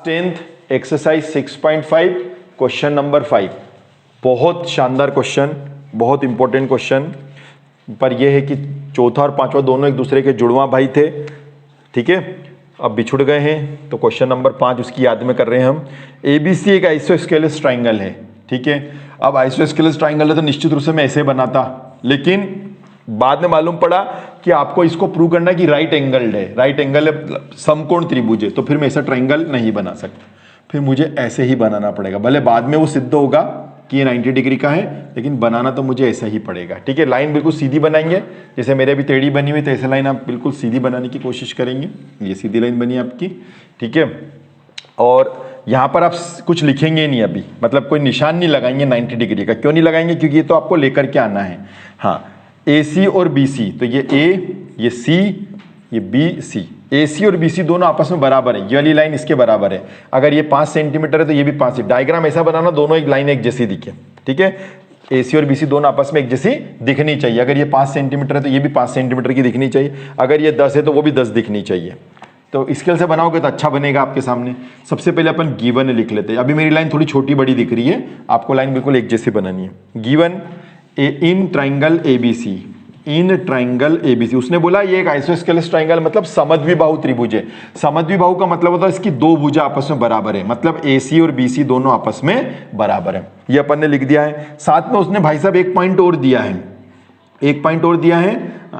10th exercise 6.5 question number 5। बहुत शानदार question, बहुत इंपॉर्टेंट क्वेश्चन। पर यह है कि चौथा और पांचवा दोनों एक दूसरे के जुड़वा भाई थे, ठीक है। अब बिछुड़ गए हैं तो क्वेश्चन नंबर 5 उसकी याद में कर रहे हैं हम। ABC एक आइसोस्केलेस ट्राइंगल है, ठीक है। अब आइसोस्केलेस ट्राइंगल है तो निश्चित रूप से मैं ऐसे बनाता, लेकिन बाद में मालूम पड़ा कि आपको इसको प्रूव करना है कि राइट एंगल्ड है, राइट एंगल है, समकोण त्रिभुज है, तो फिर मैं ऐसा ट्राइंगल नहीं बना सकता, फिर मुझे ऐसे ही बनाना पड़ेगा। भले बाद में वो सिद्ध होगा कि ये 90 डिग्री का है, लेकिन बनाना तो मुझे ऐसा ही पड़ेगा, ठीक है। लाइन बिल्कुल सीधी बनाएंगे, जैसे मेरे अभी टेढ़ी बनी हुई, तो ऐसे लाइन आप बिल्कुल सीधी बनाने की कोशिश करेंगे। ये सीधी लाइन बनी आपकी, ठीक है। और यहाँ पर आप कुछ लिखेंगे नहीं अभी, मतलब कोई निशान नहीं लगाएंगे 90 डिग्री का। क्यों नहीं लगाएंगे? क्योंकि ये तो आपको लेकर के आना है। हाँ, AC और BC, तो ये A, ये C, ये BC, AC और BC दोनों आपस में बराबर है। ये वाली लाइन इसके बराबर है। अगर ये 5 सेंटीमीटर है तो ये भी 5। डायग्राम ऐसा बनाना दोनों एक लाइन एक जैसी दिखे, ठीक है। AC और BC दोनों आपस में एक जैसी दिखनी चाहिए। अगर ये 5 सेंटीमीटर है तो ये भी 5 सेंटीमीटर की दिखनी चाहिए। अगर ये 10 है तो वो भी 10 दिखनी चाहिए। तो स्केल से बनाओगे तो अच्छा बनेगा आपके सामने। सबसे पहले अपन गिवन लिख लेते हैं। अभी मेरी लाइन थोड़ी छोटी बड़ी दिख रही है, आपको लाइन बिल्कुल एक जैसी बनानी है। Given in triangle ABC, in triangle ABC। उसने बोला ये एक आइसोस्केलेस ट्राइंगल मतलब समद्विबाहु त्रिभुज है। समद्विबाहु का मतलब होता है इसकी दो भुजा आपस में बराबर है, मतलब AC और BC दोनों आपस में बराबर है। ये अपन ने लिख दिया है। साथ में उसने भाई साहब एक पॉइंट और दिया है, एक पॉइंट और दिया है।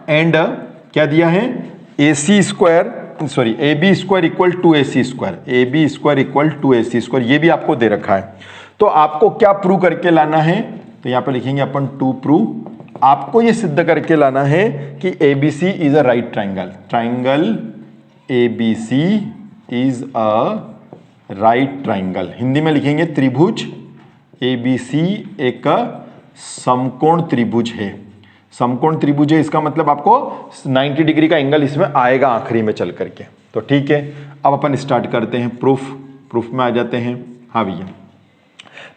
एंड क्या दिया है? AB square equal to AC square, AB square equal to AC square, ये भी आपको दे रखा है। तो आपको क्या प्रूव करके लाना है? तो यहां पे लिखेंगे अपन टू प्रूव। आपको ये सिद्ध करके लाना है कि ABC is a right triangle. Triangle ABC is a right triangle. Hindi में लिखेंगे त्रिभुज ABC एक समकोण त्रिभुज है। समकोण त्रिभुज है, इसका मतलब आपको 90 डिग्री का एंगल इसमें आएगा आखिरी में चल करके। तो ठीक है, अब अपन स्टार्ट करते हैं। प्रूफ में आ जाते हैं। हाँ भैया,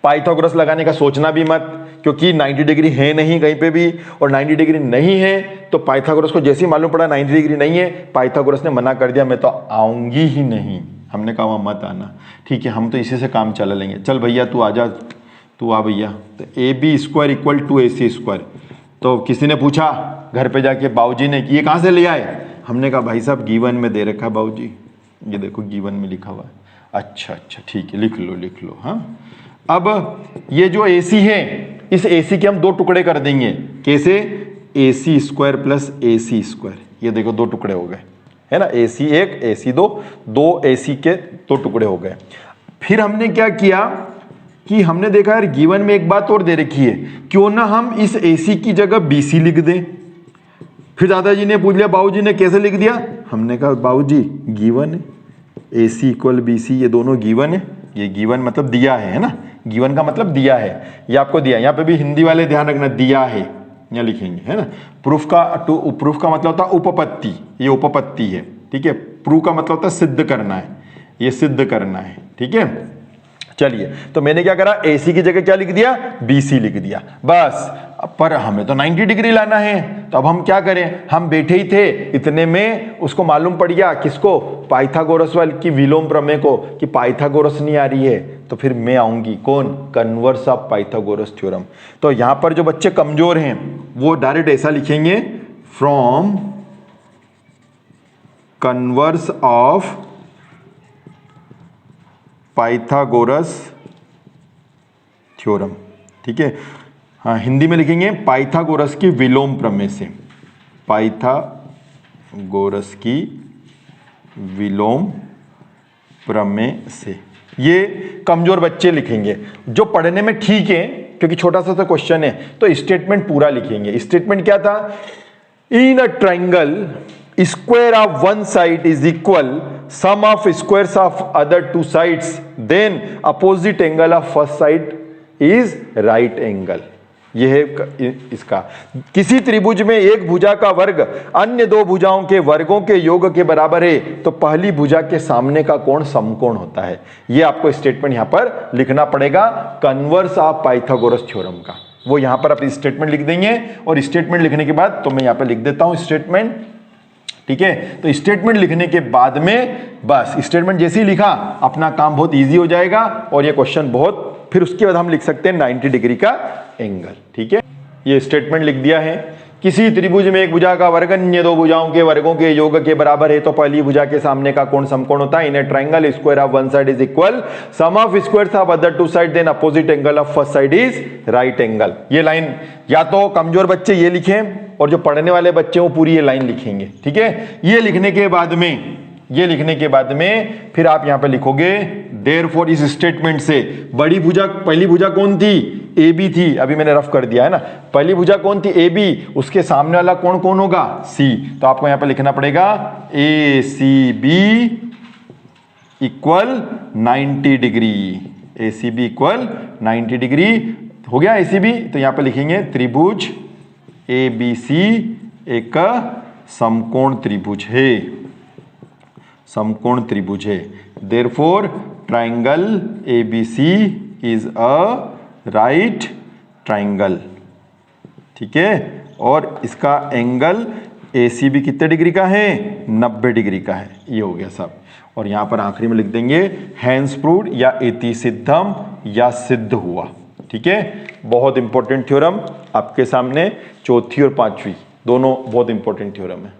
पाइथागोरस लगाने का सोचना भी मत, क्योंकि 90 डिग्री है नहीं कहीं पे भी, और 90 डिग्री नहीं है तो पाइथागोरस को जैसे ही मालूम पड़ा 90 डिग्री नहीं है, पाइथागोरस ने मना कर दिया, मैं तो आऊंगी ही नहीं। हमने कहा वहाँ मत आना, ठीक है, हम तो इसी से काम चला लेंगे। चल भैया तू आ जा, तू आ भैया। तो AB square equal to AC square. तो किसी ने पूछा घर पे जाके बाबूजी ने कि ये कहाँ से ले आए? हमने कहा भाई साहब गिवन में दे रखा बाबूजी, ये देखो गिवन में लिखा हुआ है। अच्छा ठीक है, लिख लो। हाँ, अब ये जो AC है, इस AC के हम दो टुकड़े कर देंगे। कैसे? AC square plus AC square. ये देखो दो टुकड़े हो गए, है ना। AC एक, AC दो AC के दो टुकड़े हो गए। फिर हमने क्या किया कि हमने देखा यार गिवन में एक बात और दे रखी है, क्यों ना हम इस AC की जगह BC लिख दें। फिर दादाजी ने पूछ लिया बाबूजी ने कैसे लिख दिया? हमने कहा बाबूजी गिवन है AC इक्वल BC, ये दोनों गिवन है। ये गिवन मतलब दिया है ना। गिवन का मतलब दिया है, ये आपको दिया। यहाँ पे भी हिंदी वाले ध्यान रखना, दिया है यहाँ लिखेंगे, है ना। प्रूफ का मतलब होता है उपपत्ति, ये उपपत्ति है, ठीक है। प्रूफ का मतलब होता है सिद्ध करना है, ये सिद्ध करना है, ठीक है। चलिए, तो मैंने क्या करा? AC की जगह क्या लिख दिया? BC लिख दिया, बस। पर हमें तो 90 डिग्री लाना है, तो अब हम क्या करें? हम बैठे ही थे, इतने में उसको मालूम पड़ गया, किसको? पाइथागोरस वाले की विलोम प्रमेय को, कि पाइथागोरस नहीं आ रही है, तो फिर मैं आऊंगी। कौन? Converse of Pythagoras theorem. तो यहां पर जो बच्चे कमजोर हैं वो डायरेक्ट ऐसा लिखेंगे, from converse of Pythagoras theorem, ठीक है। हाँ, हिंदी में लिखेंगे पाइथागोरस की विलोम प्रमेय से, पाइथागोरस की विलोम प्रमेय से। ये कमजोर बच्चे लिखेंगे। जो पढ़ने में ठीक है, क्योंकि छोटा सा तो क्वेश्चन है, तो स्टेटमेंट पूरा लिखेंगे। स्टेटमेंट क्या था? In a triangle square of one side is equal sum of squares of other two sides, then opposite angle of first side is right angle। यह है इसका। किसी त्रिभुज में एक भुजा का वर्ग अन्य दो भुजाओं के वर्गों के योग के बराबर है, तो पहली भुजा के सामने का कोण समकोण होता है। यह आपको स्टेटमेंट यहां पर लिखना पड़ेगा, कन्वर्स ऑफ पाइथागोरस थ्योरम का। वो यहां पर आप स्टेटमेंट लिख देंगे, और स्टेटमेंट लिखने के बाद तो मैं यहां पर लिख देता हूं स्टेटमेंट ठीक है। तो स्टेटमेंट लिखने के बाद में बस स्टेटमेंट जैसे ही लिखा अपना काम बहुत इजी हो जाएगा और ये क्वेश्चन बहुत, फिर उसके बाद हम लिख सकते हैं 90 डिग्री का एंगल। ठीक है, ये स्टेटमेंट लिख दिया है। किसी त्रिभुज में एक भुजा का वर्ग अन्य दो भुजाओं के वर्गों के योग के बराबर है तो पहली भुजा के सामने का कोण समकोण होता है। In a triangle square of one side is equal sum of squares of other two side then opposite angle of first side is right angle. ये लाइन या तो कमजोर बच्चे ये लिखें और जो पढ़ने वाले बच्चे वो पूरी ये लाइन लिखेंगे। ठीक है, ये लिखने के बाद में फिर आप यहां पे लिखोगे देयरफॉर इस स्टेटमेंट से बड़ी भुजा, पहली भुजा कौन थी? ए बी थी, अभी मैंने रफ कर दिया है ना। पहली भुजा कौन थी? ए बी, उसके सामने वाला कोण कौन होगा? सी। तो आपको यहां पे लिखना पड़ेगा ए सी बी इक्वल 90 डिग्री, ए सी बी इक्वल 90 डिग्री हो गया। ए सी बी तो यहां पे लिखेंगे त्रिभुज ए बी सी एक समकोण त्रिभुज है, समकोण त्रिभुज है। Therefore triangle ABC is a right triangle. ठीक है, और इसका एंगल ACB कितने डिग्री का है? 90 डिग्री का है। ये हो गया सब। और यहां पर आखिरी में लिख देंगे हैंस प्रूव्ड या इति सिद्धम या सिद्ध हुआ। ठीक है, बहुत इंपॉर्टेंट थ्योरम आपके सामने, चौथी और पांचवी दोनों बहुत इंपॉर्टेंट थ्योरम है।